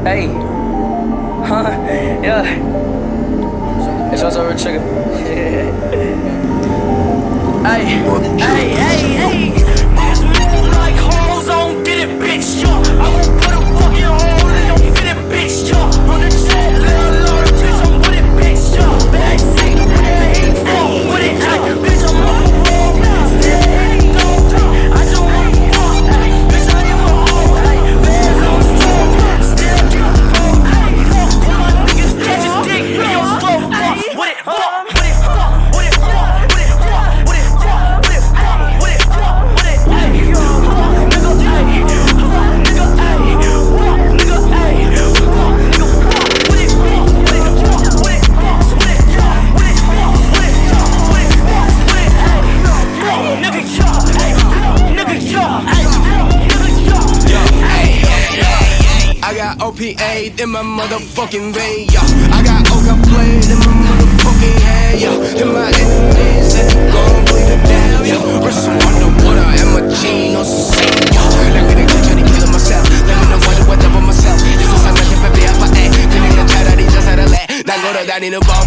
Hey, huh? Yeah. It's also a trigger. Hey, hey, hey, hey. Niggas move like hoes on get it, bitch. Yo, I won't put a fucking hole in your fitted, bitch. Yo, on the jet, little loader, bitch. I'm with it, bitch. Yo, bag sick, ain't fuck with it, ay. Bitch, I'm on parole. Still ain't gone. I just wanna fuck, ay. Bitch, I am a hoe, ay. Fans on strong, still get broke, ay. Fuck with my niggas, catch a dick in your throat. Fuck with it, fuck with it, fuck with it, fuck with it, fuck with it, fuck with it, fuck with it, fuck with it, ay. Nigga, ay. Nigga, ay. Nigga, ay. Nigga, fuck with it, fuck with it, fuck with it, fuck with it, fuck with it, fuck with it, fuck with it, fuck with it, ay. Nigga, yo, ay. Nigga, yo, ay. Nigga, yo, ay. I got OPA in my motherfucking vein, yeah. I got Oka played in my motherfucking head, yeah. And my enemies, they gon' bleed it down, yeah. Wrestle underwater, and my chain on scene, yeah. Like when I trying to kill myself, let me know what up on myself. This is something that baby up, I ain't. Feeling the child that he just had a leg. Now go to that in a bomb,